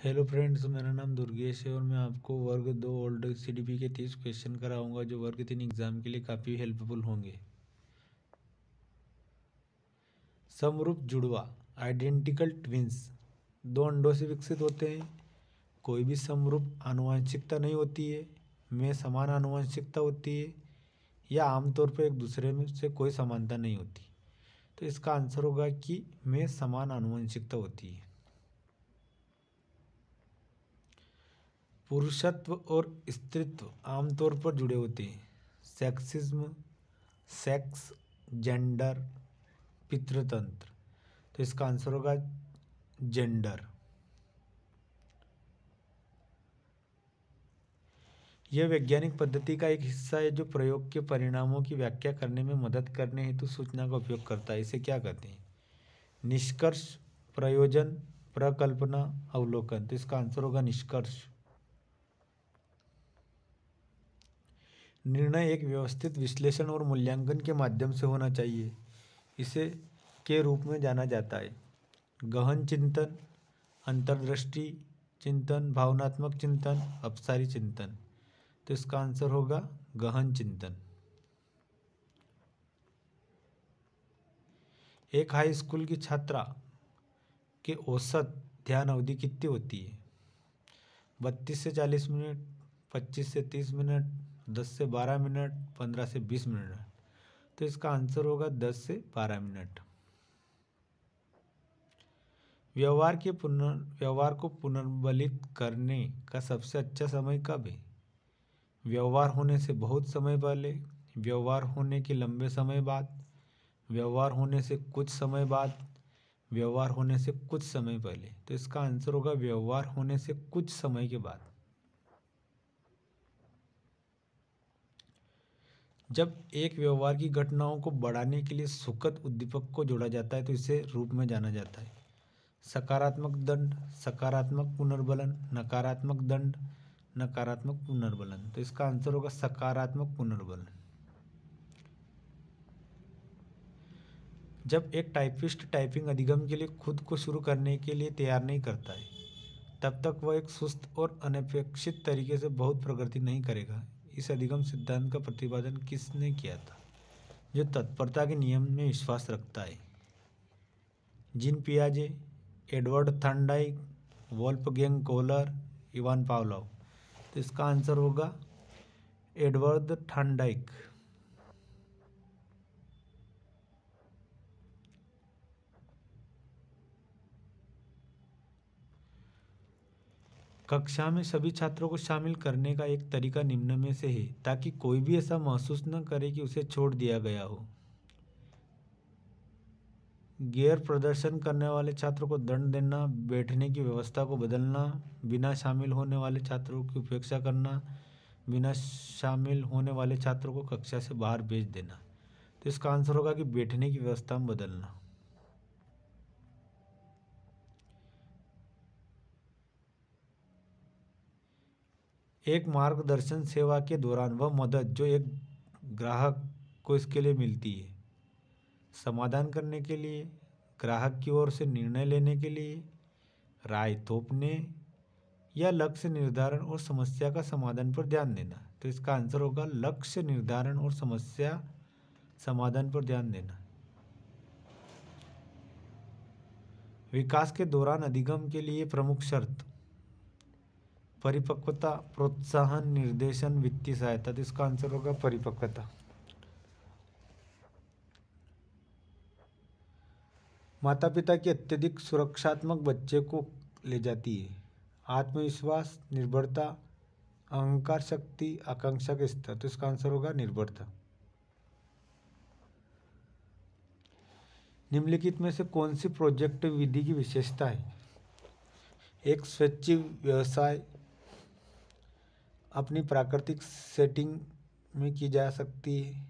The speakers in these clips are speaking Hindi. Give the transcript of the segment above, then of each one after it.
हेलो फ्रेंड्स, मेरा नाम दुर्गेश है और मैं आपको वर्ग 2 ओल्ड सीडीपी के 30 क्वेश्चन कराऊंगा जो वर्ग 3 एग्जाम के लिए काफ़ी हेल्पफुल होंगे। समरूप जुड़वा आइडेंटिकल ट्विंस दो अंडों से विकसित होते हैं। कोई भी समरूप आनुवंशिकता नहीं होती है, में समान आनुवंशिकता होती है या आमतौर पर एक दूसरे में से कोई समानता नहीं होती। तो इसका आंसर होगा कि में समान आनुवंशिकता होती है। पुरुषत्व और स्त्रीत्व आमतौर पर जुड़े होते हैं। सेक्सिज्म, सेक्स, जेंडर, पितृतंत्र। तो इसका आंसर होगा जेंडर। यह वैज्ञानिक पद्धति का एक हिस्सा है जो प्रयोग के परिणामों की व्याख्या करने में मदद करने हेतु सूचना का उपयोग करता है। इसे क्या कहते हैं? निष्कर्ष, प्रयोजन, प्रकल्पना, अवलोकन। तो इसका आंसर होगा निष्कर्ष। निर्णय एक व्यवस्थित विश्लेषण और मूल्यांकन के माध्यम से होना चाहिए। इसे के रूप में जाना जाता है। गहन चिंतन, अंतर्दृष्टि चिंतन, भावनात्मक चिंतन, अपसारी चिंतन। तो इसका आंसर होगा गहन चिंतन। एक हाई स्कूल की छात्रा के औसत ध्यान अवधि कितनी होती है? 32 से 40 मिनट, 25 से 30 मिनट, 10 से 12 मिनट, 15 से 20 मिनट। तो इसका आंसर होगा 10 से 12 मिनट। व्यवहार को पुनर्बलित करने का सबसे अच्छा समय कब है? व्यवहार होने से बहुत समय पहले, व्यवहार होने के लंबे समय बाद, व्यवहार होने से कुछ समय बाद, व्यवहार होने से कुछ समय पहले। तो इसका आंसर होगा व्यवहार होने से कुछ समय के बाद। जब एक व्यवहार की घटनाओं को बढ़ाने के लिए सुखद उद्दीपक को जोड़ा जाता है तो इसे रूप में जाना जाता है। सकारात्मक दंड, सकारात्मक पुनर्बलन, नकारात्मक दंड, नकारात्मक पुनर्बलन। तो इसका आंसर होगा सकारात्मक पुनर्बलन। जब एक टाइपिस्ट टाइपिंग अधिगम के लिए खुद को शुरू करने के लिए तैयार नहीं करता है तब तक वह एक सुस्त और अनपेक्षित तरीके से बहुत प्रगति नहीं करेगा। इस अधिगम सिद्धांत का प्रतिपादन किसने किया था? जो तत्परता के नियम में विश्वास रखता है। जीन पियाजे, Edward Thorndike, Wolfgang Kohler, Ivan Pavlov. तो इसका आंसर होगा एडवर्ड थॉर्नडाइक। कक्षा में सभी छात्रों को शामिल करने का एक तरीका निम्न में से है ताकि कोई भी ऐसा महसूस न करे कि उसे छोड़ दिया गया हो। गैर प्रदर्शन करने वाले छात्रों को दंड देना, बैठने की व्यवस्था को बदलना, बिना शामिल होने वाले छात्रों की उपेक्षा करना, बिना शामिल होने वाले छात्रों को कक्षा से बाहर भेज देना। तो इसका आंसर होगा कि बैठने की व्यवस्था में बदलना। एक मार्गदर्शन सेवा के दौरान वह मदद जो एक ग्राहक को इसके लिए मिलती है। समाधान करने के लिए, ग्राहक की ओर से निर्णय लेने के लिए, राय थोपने या लक्ष्य निर्धारण और समस्या का समाधान पर ध्यान देना। तो इसका आंसर होगा लक्ष्य निर्धारण और समस्या समाधान पर ध्यान देना। विकास के दौरान अधिगम के लिए प्रमुख शर्त: परिपक्वता, प्रोत्साहन, निर्देशन, वित्तीय सहायता। तो इसका आंसर होगा परिपक्वता। माता पिता की अत्यधिक सुरक्षात्मक बच्चे को ले जाती है। आत्मविश्वास, निर्भरता, अहंकार शक्ति, आकांक्षा के स्तर। तो इसका आंसर होगा निर्भरता। निम्नलिखित में से कौन सी प्रोजेक्ट विधि की विशेषता है? एक स्वैच्छिक व्यवसाय अपनी प्राकृतिक सेटिंग में की जा सकती है।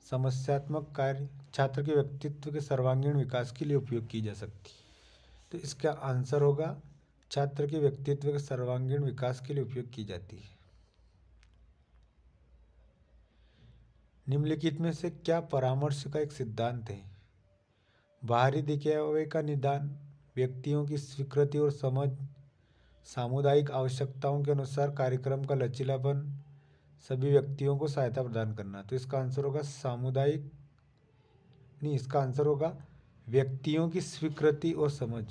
समस्यात्मक कार्य छात्र के व्यक्तित्व के सर्वांगीण विकास के लिए उपयोग की जा सकती है। तो इसका आंसर होगा छात्र के व्यक्तित्व के सर्वांगीण विकास के लिए उपयोग की जाती है। निम्नलिखित में से क्या परामर्श का एक सिद्धांत है? बाहरी दिखावे का निदान, व्यक्तियों की स्वीकृति और समझ, सामुदायिक आवश्यकताओं के अनुसार कार्यक्रम का लचीलापन, सभी व्यक्तियों को सहायता प्रदान करना। तो इसका आंसर होगा सामुदायिक नहीं, इसका आंसर होगा व्यक्तियों की स्वीकृति और समझ।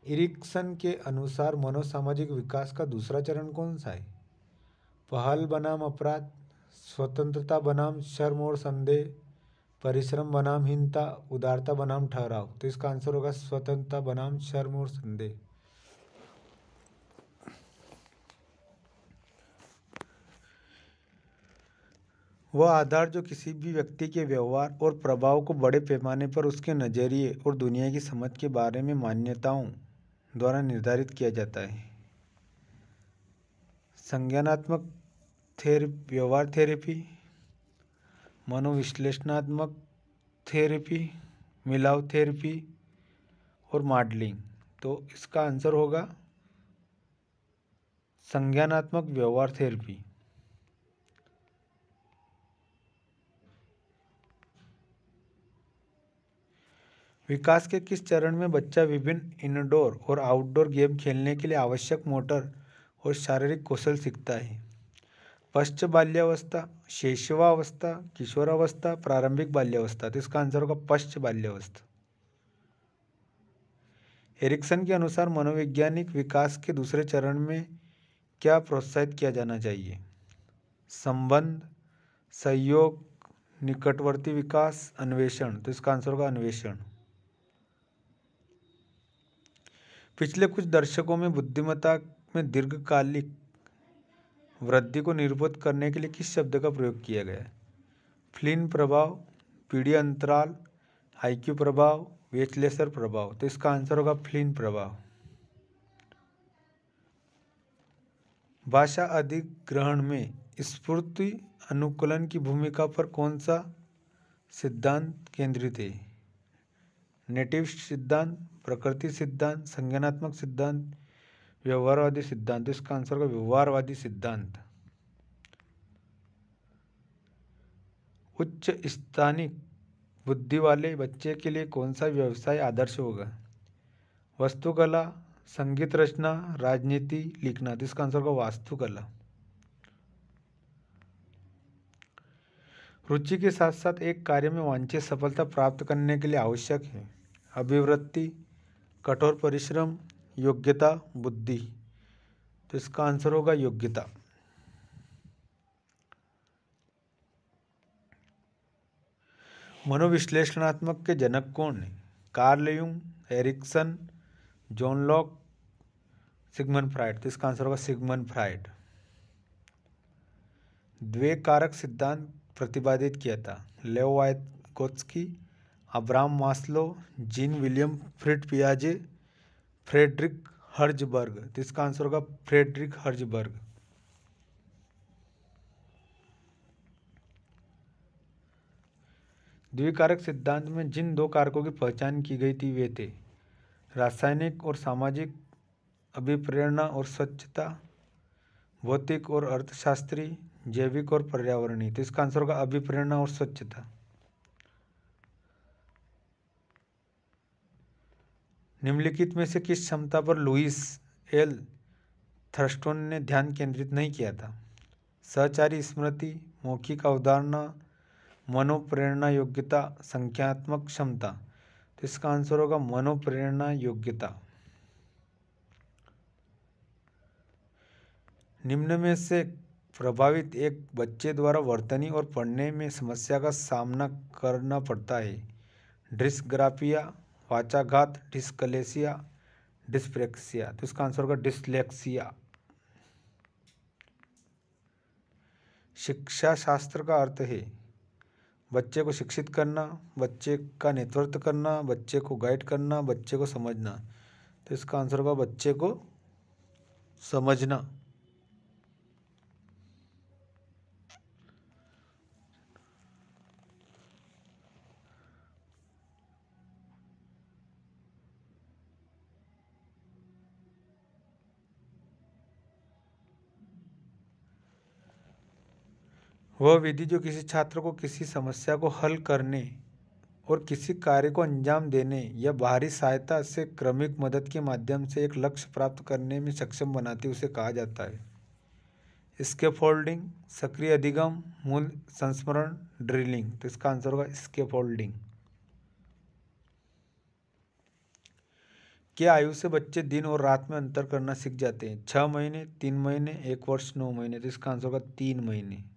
इरिक्सन के अनुसार मनोसामाजिक विकास का दूसरा चरण कौन सा है? पहल बनाम अपराध, स्वतंत्रता बनाम शर्म और संदेह, परिश्रम बनाम हीनता, उदारता बनाम ठहराव। तो इसका आंसर होगा स्वतंत्रता बनाम शर्म और संदेह। वह आधार जो किसी भी व्यक्ति के व्यवहार और प्रभाव को बड़े पैमाने पर उसके नज़रिए और दुनिया की समझ के बारे में मान्यताओं द्वारा निर्धारित किया जाता है। संज्ञानात्मक व्यवहार थेरेपी, मनोविश्लेषणात्मक थेरेपी, मिलाव थेरेपी और मॉडलिंग। तो इसका आंसर होगा संज्ञानात्मक व्यवहार थेरेपी। विकास के किस चरण में बच्चा विभिन्न इनडोर और आउटडोर गेम खेलने के लिए आवश्यक मोटर और शारीरिक कौशल सीखता है? पश्च बाल्यावस्था, शैशवावस्था, किशोरावस्था, प्रारंभिक बाल्यावस्था। तो इसका आंसर होगा पश्च बाल्यावस्था। एरिक्सन के अनुसार मनोवैज्ञानिक विकास के दूसरे चरण में क्या प्रोत्साहित किया जाना चाहिए? संबंध, सहयोग, निकटवर्ती विकास, अन्वेषण। तो इसका आंसर होगा अन्वेषण। पिछले कुछ दशकों में बुद्धिमत्ता में दीर्घकालिक वृद्धि को निरूपित करने के लिए किस शब्द का प्रयोग किया गया है? फ्लिन प्रभाव, पीढ़ी अंतराल, आईक्यू प्रभाव, वेचलेसर प्रभाव। तो इसका आंसर होगा फ्लिन प्रभाव। भाषा अधिग्रहण में स्फूर्ति अनुकूलन की भूमिका पर कौन सा सिद्धांत केंद्रित है? नेटिव सिद्धांत, प्रकृति सिद्धांत, संज्ञानात्मक सिद्धांत, व्यवहारवादी सिद्धांत। इसका आंसर होगा व्यवहारवादी सिद्धांत। उच्च स्थानिक बुद्धि वाले बच्चे के लिए कौन सा व्यवसाय आदर्श होगा? वास्तुकला, संगीत रचना, राजनीति, लिखना। तो इसका आंसर होगा वास्तुकला। रुचि के साथ साथ एक कार्य में वांछित सफलता प्राप्त करने के लिए आवश्यक है अभिवृत्ति, कठोर परिश्रम, योग्यता, बुद्धि। तो इसका आंसर होगा योग्यता। मनोविश्लेषणात्मक के जनक कौन है? Carl Jung, Erikson, John Locke, Sigmund Freud. तो इसका आंसर होगा सिगमंड फ्राइड। द्वैकारक सिद्धांत प्रतिपादित किया था? Leo Vygotsky, Abraham Maslow, Jean William Fritz पियाजे, फ्रेडरिक हर्जबर्ग। तो इसका आंसर होगा फ्रेडरिक हर्जबर्ग। द्विकारक सिद्धांत में जिन दो कारकों की पहचान की गई थी वे थे रासायनिक और सामाजिक, अभिप्रेरणा और स्वच्छता, भौतिक और अर्थशास्त्री, जैविक और पर्यावरणीय। तो इसका आंसर होगा अभिप्रेरणा और स्वच्छता। निम्नलिखित में से किस क्षमता पर लुईस एल थर्स्टन ने ध्यान केंद्रित नहीं किया था? सहचारी स्मृति, मौखिक अवधारणा, मनोप्रेरणा योग्यता, संख्यात्मक क्षमता। तो इसका आंसर होगा मनोप्रेरणा योग्यता। निम्न में से प्रभावित एक बच्चे द्वारा वर्तनी और पढ़ने में समस्या का सामना करना पड़ता है? डिस्ग्राफिया, वाचाघात, डिस्कलेसिया, डिस्प्रेक्सिया। तो इसका आंसर होगा डिस्लेक्सिया। शिक्षा शास्त्र का अर्थ है बच्चे को शिक्षित करना, बच्चे का नेतृत्व करना, बच्चे को गाइड करना, बच्चे को समझना। तो इसका आंसर होगा बच्चे को समझना। वह विधि जो किसी छात्र को किसी समस्या को हल करने और किसी कार्य को अंजाम देने या बाहरी सहायता से क्रमिक मदद के माध्यम से एक लक्ष्य प्राप्त करने में सक्षम बनाती उसे कहा जाता है स्कैफोल्डिंग, सक्रिय अधिगम, मूल संस्मरण, ड्रिलिंग। तो इसका आंसर होगा स्कैफोल्डिंग। क्या आयु से बच्चे दिन और रात में अंतर करना सीख जाते हैं? 6 महीने, 3 महीने, 1 वर्ष, 9 महीने। तो इसका आंसर होगा 3 महीने।